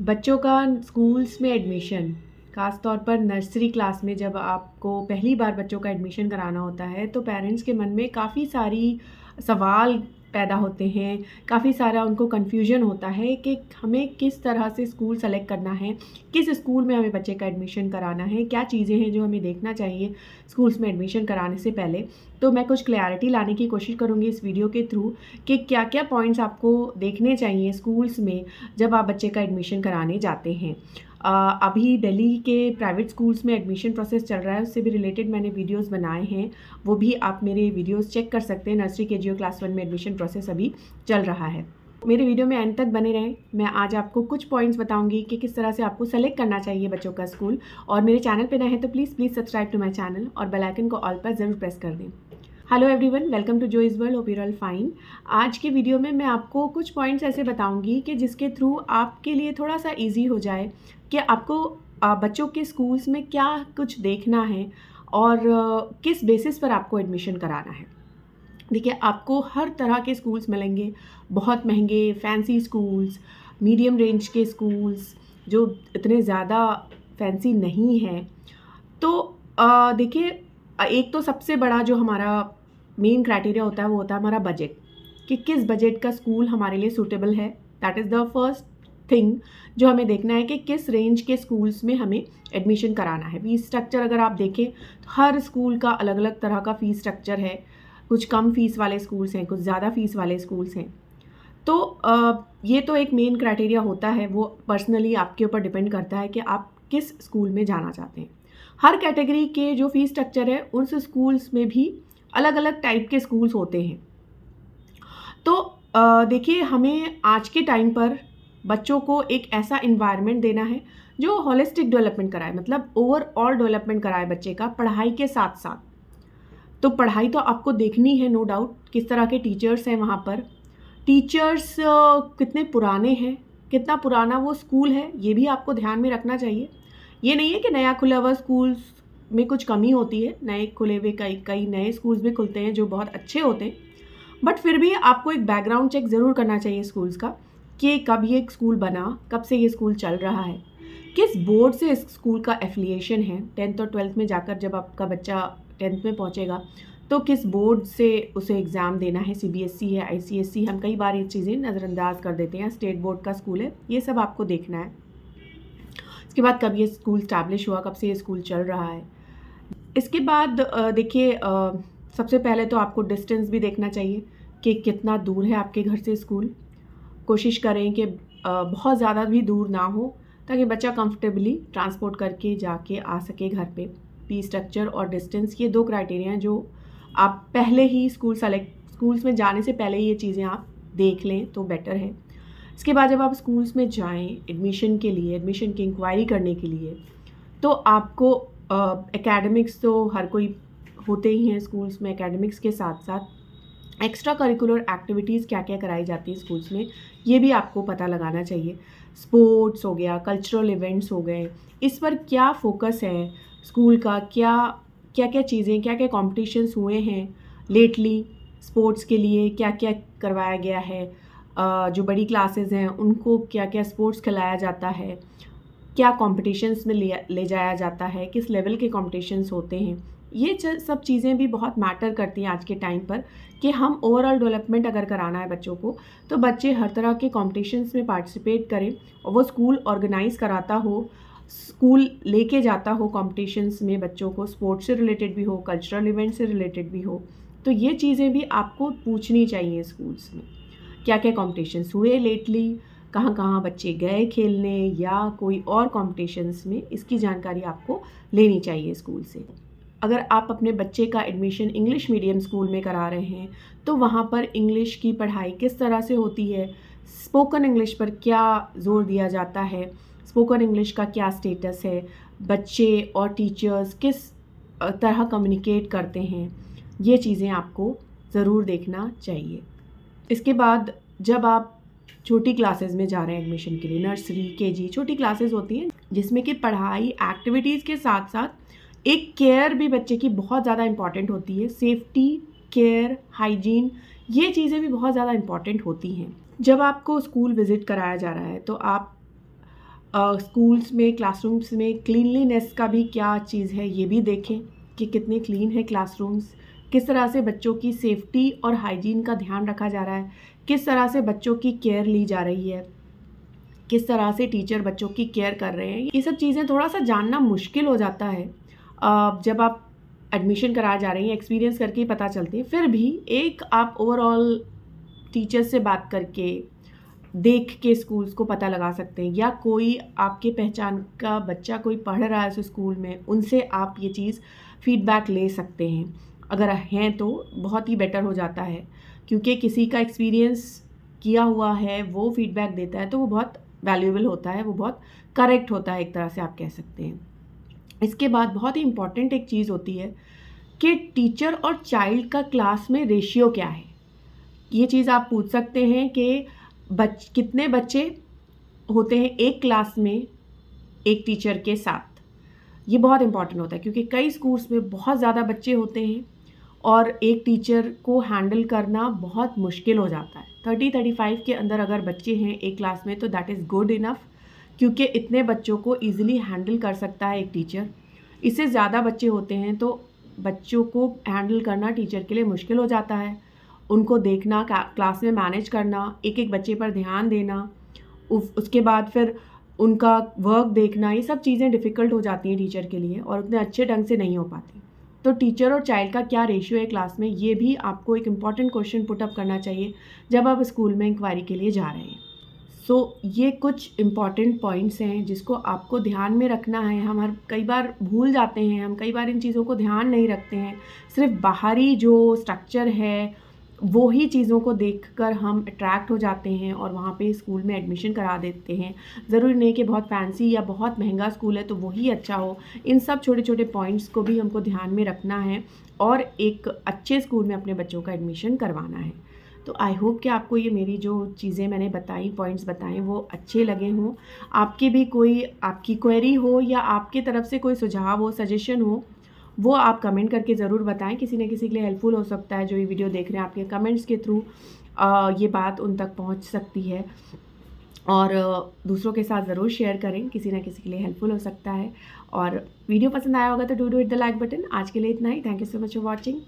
बच्चों का स्कूल्स में एडमिशन, ख़ास तौर पर नर्सरी क्लास में जब आपको पहली बार बच्चों का एडमिशन कराना होता है, तो पेरेंट्स के मन में काफ़ी सारी सवाल पैदा होते हैं, काफ़ी सारा उनको कन्फ्यूजन होता है कि हमें किस तरह से स्कूल सेलेक्ट करना है, किस स्कूल में हमें बच्चे का एडमिशन कराना है, क्या चीज़ें हैं जो हमें देखना चाहिए स्कूल्स में एडमिशन कराने से पहले। तो मैं कुछ क्लैरिटी लाने की कोशिश करूँगी इस वीडियो के थ्रू कि क्या-क्या पॉइंट्स आपको देखने चाहिए स्कूल्स में जब आप बच्चे का एडमिशन कराने जाते हैं। अभी दिल्ली के प्राइवेट स्कूल्स में एडमिशन प्रोसेस चल रहा है, उससे भी रिलेटेड मैंने वीडियोस बनाए हैं, वो भी आप मेरे वीडियोस चेक कर सकते हैं। नर्सरी केजी और क्लास 1 में एडमिशन प्रोसेस अभी चल रहा है। मेरे वीडियो में एंड तक बने रहें। मैं आज आपको कुछ पॉइंट्स बताऊंगी कि किस तरह से आपको सेलेक्ट करना चाहिए बच्चों का स्कूल। और मेरे चैनल पे नए हैं तो please subscribe to my channel और बेल आइकन को ऑल पर ज़रूर प्रेस कर दें। Hello everyone, welcome to Joyce world, hope you are all fine. आज के वीडियो में मैं आपको कुछ पॉइंट्स ऐसे बताऊंगी कि जिसके थ्रू आपके लिए थोड़ा सा इजी हो जाए कि आपको बच्चों के स्कूल्स में क्या कुछ देखना है और किस बेसिस पर आपको एडमिशन कराना है। देखिए, आपको हर तरह के स्कूल्स मिलेंगे, बहुत महंगे फैंसी स्कूल्स, मीडियम रेंज के स्कूल्स जो इतने ज़्यादा फैंसी नहीं हैं। तो देखिए, एक तो सबसे बड़ा जो हमारा मेन क्राइटेरिया होता है वो होता है हमारा बजट, कि किस बजट का स्कूल हमारे लिए सूटेबल है। That is the first thing जो हमें देखना है कि किस रेंज के स्कूल्स में हमें एडमिशन कराना है। फ़ीस स्ट्रक्चर अगर आप देखें तो हर स्कूल का अलग अलग तरह का फ़ीस स्ट्रक्चर है। कुछ कम फ़ीस वाले स्कूल्स हैं, कुछ ज़्यादा फ़ीस वाले स्कूल्स हैं। तो ये तो एक मेन क्राइटेरिया होता है, वो पर्सनली आपके ऊपर डिपेंड करता है कि आप किस स्कूल में जाना चाहते हैं। हर कैटेगरी के जो फ़ीस स्ट्रक्चर है उस स्कूल्स में भी अलग अलग टाइप के स्कूल्स होते हैं। तो देखिए, हमें आज के टाइम पर बच्चों को एक ऐसा इन्वायरमेंट देना है जो होलिस्टिक डेवलपमेंट कराए, मतलब ओवरऑल डेवलपमेंट कराए बच्चे का पढ़ाई के साथ साथ। तो पढ़ाई तो आपको देखनी है, नो डाउट, किस तरह के टीचर्स हैं वहाँ पर, टीचर्स कितने पुराने हैं, कितना पुराना वो स्कूल है, ये भी आपको ध्यान में रखना चाहिए। ये नहीं है कि नया खुला हुआ स्कूल्स में कुछ कमी होती है, नए खुले हुए कई कई नए स्कूल्स भी खुलते हैं जो बहुत अच्छे होते हैं, बट फिर भी आपको एक बैकग्राउंड चेक ज़रूर करना चाहिए स्कूल्स का कि कब ये स्कूल बना, कब से ये स्कूल चल रहा है, किस बोर्ड से इस स्कूल का एफिलिएशन है। 10th और 12th में जाकर जब आपका बच्चा 10th में पहुँचेगा तो किस बोर्ड से उसे एग्ज़ाम देना है, सीबीएसई है, आईसीएसई। हम कई बार ये चीज़ें नज़रअंदाज कर देते हैं, स्टेट बोर्ड का स्कूल है, ये सब आपको देखना है। इसके बाद कब ये स्कूल स्टैब्लिश हुआ, कब से ये स्कूल चल रहा है। इसके बाद देखिए, सबसे पहले तो आपको डिस्टेंस भी देखना चाहिए कि कितना दूर है आपके घर से स्कूल। कोशिश करें कि बहुत ज़्यादा भी दूर ना हो, ताकि बच्चा कंफर्टेबली ट्रांसपोर्ट करके जाके आ सके घर पे। फीस स्ट्रक्चर और डिस्टेंस, ये दो क्राइटेरिया हैं जो आप पहले ही स्कूल्स में जाने से पहले ये चीज़ें आप देख लें तो बेटर है। इसके बाद जब आप स्कूल्स में जाएं एडमिशन के लिए, एडमिशन की इंक्वायरी करने के लिए, तो आपको एकेडमिक्स तो हर कोई होते ही हैं स्कूल्स में। एकेडमिक्स के साथ साथ एक्स्ट्रा करिकुलर एक्टिविटीज़ क्या क्या कराई जाती है स्कूल्स में, ये भी आपको पता लगाना चाहिए। स्पोर्ट्स हो गया, कल्चरल इवेंट्स हो गए, इस पर क्या फोकस है स्कूल का, क्या क्या चीज़ें, क्या क्या कॉम्पिटिशन्स हुए हैं लेटली स्पोर्ट्स के लिए, क्या क्या करवाया गया है। जो बड़ी क्लासेस हैं उनको क्या क्या स्पोर्ट्स खिलाया जाता है, क्या कॉम्पिटिशन्स में ले जाया जाता है, किस लेवल के कॉम्पिटिशन्स होते हैं। ये सब चीज़ें भी बहुत मैटर करती हैं आज के टाइम पर, कि हम ओवरऑल डेवलपमेंट अगर कराना है बच्चों को, तो बच्चे हर तरह के कॉम्पिटिशन्स में पार्टिसिपेट करें और वो स्कूल ऑर्गेनाइज़ कराता हो, स्कूल लेके जाता हो कॉम्पिटिशन्स में बच्चों को, स्पोर्ट्स से रिलेटेड भी हो, कल्चरल इवेंट से रिलेटेड भी हो। तो ये चीज़ें भी आपको पूछनी चाहिए स्कूल्स में, क्या क्या कॉम्पिटिशन्स हुए लेटली, कहाँ कहाँ बच्चे गए खेलने या कोई और कॉम्पिटिशन्स में, इसकी जानकारी आपको लेनी चाहिए स्कूल से। अगर आप अपने बच्चे का एडमिशन इंग्लिश मीडियम स्कूल में करा रहे हैं तो वहाँ पर इंग्लिश की पढ़ाई किस तरह से होती है, स्पोकन इंग्लिश पर क्या ज़ोर दिया जाता है, स्पोकन इंग्लिश का क्या स्टेटस है, बच्चे और टीचर्स किस तरह कम्युनिकेट करते हैं, ये चीज़ें आपको ज़रूर देखना चाहिए। इसके बाद जब आप छोटी क्लासेस में जा रहे हैं एडमिशन के लिए, नर्सरी केजी, छोटी क्लासेस होती हैं जिसमें कि पढ़ाई एक्टिविटीज़ के साथ साथ एक केयर भी बच्चे की बहुत ज़्यादा इम्पॉर्टेंट होती है। सेफ्टी, केयर, हाइजीन, ये चीज़ें भी बहुत ज़्यादा इम्पॉर्टेंट होती हैं। जब आपको स्कूल विज़िट कराया जा रहा है तो आप स्कूल्स में, क्लासरूम्स में क्लीनलीनेस का भी क्या चीज़ है ये भी देखें कि कितने क्लीन है क्लासरूम्स, किस तरह से बच्चों की सेफ्टी और हाइजीन का ध्यान रखा जा रहा है, किस तरह से बच्चों की केयर ली जा रही है, किस तरह से टीचर बच्चों की केयर कर रहे हैं। ये सब चीज़ें थोड़ा सा जानना मुश्किल हो जाता है जब आप एडमिशन करा जा रही हैं, एक्सपीरियंस करके ही पता चलती है। फिर भी एक आप ओवरऑल टीचर से बात करके, देख के स्कूल्स को पता लगा सकते हैं, या कोई आपके पहचान का बच्चा कोई पढ़ रहा है उस स्कूल में, उनसे आप ये चीज़ फीडबैक ले सकते हैं। अगर हैं तो बहुत ही बेटर हो जाता है, क्योंकि किसी का एक्सपीरियंस किया हुआ है वो फीडबैक देता है तो वो बहुत वैल्यूएबल होता है, वो बहुत करेक्ट होता है, एक तरह से आप कह सकते हैं। इसके बाद बहुत ही इम्पॉर्टेंट एक चीज़ होती है कि टीचर और चाइल्ड का क्लास में रेशियो क्या है। ये चीज़ आप पूछ सकते हैं कि कितने बच्चे होते हैं एक क्लास में एक टीचर के साथ। ये बहुत इंपॉर्टेंट होता है, क्योंकि कई स्कूल्स में बहुत ज़्यादा बच्चे होते हैं और एक टीचर को हैंडल करना बहुत मुश्किल हो जाता है। 30-35 के अंदर अगर बच्चे हैं एक क्लास में तो दैट इज़ गुड इनफ, क्योंकि इतने बच्चों को ईज़िली हैंडल कर सकता है एक टीचर। इससे ज़्यादा बच्चे होते हैं तो बच्चों को हैंडल करना टीचर के लिए मुश्किल हो जाता है। उनको देखना, क्लास में मैनेज करना, एक एक बच्चे पर ध्यान देना, उसके बाद फिर उनका वर्क देखना, ये सब चीज़ें डिफ़िकल्ट हो जाती हैं टीचर के लिए और उतने अच्छे ढंग से नहीं हो पाती। तो टीचर और चाइल्ड का क्या रेशियो है क्लास में, ये भी आपको एक इम्पॉर्टेंट क्वेश्चन पुट अप करना चाहिए जब आप स्कूल में इंक्वायरी के लिए जा रहे हैं। ये कुछ इम्पॉर्टेंट पॉइंट्स हैं जिसको आपको ध्यान में रखना है। हम कई बार भूल जाते हैं, हम कई बार इन चीज़ों को ध्यान नहीं रखते हैं। सिर्फ बाहरी जो स्ट्रक्चर है वो ही चीज़ों को देखकर हम अट्रैक्ट हो जाते हैं और वहाँ पे स्कूल में एडमिशन करा देते हैं। ज़रूरी नहीं कि बहुत फैंसी या बहुत महंगा स्कूल है तो वही अच्छा हो। इन सब छोटे छोटे पॉइंट्स को भी हमको ध्यान में रखना है और एक अच्छे स्कूल में अपने बच्चों का एडमिशन करवाना है। तो आई होप कि आपको ये मेरी जो चीज़ें मैंने बताई, पॉइंट्स बताए, वो अच्छे लगे हों। आपकी भी कोई आपकी क्वेरी हो या आपकी तरफ से कोई सुझाव हो, सजेशन हो, वो आप कमेंट करके ज़रूर बताएं। किसी न किसी के लिए हेल्पफुल हो सकता है जो ये वीडियो देख रहे हैं, आपके कमेंट्स के थ्रू ये बात उन तक पहुंच सकती है और दूसरों के साथ ज़रूर शेयर करें, किसी न किसी के लिए हेल्पफुल हो सकता है। और वीडियो पसंद आया होगा तो do hit the like button. आज के लिए इतना ही। Thank you so much for watching.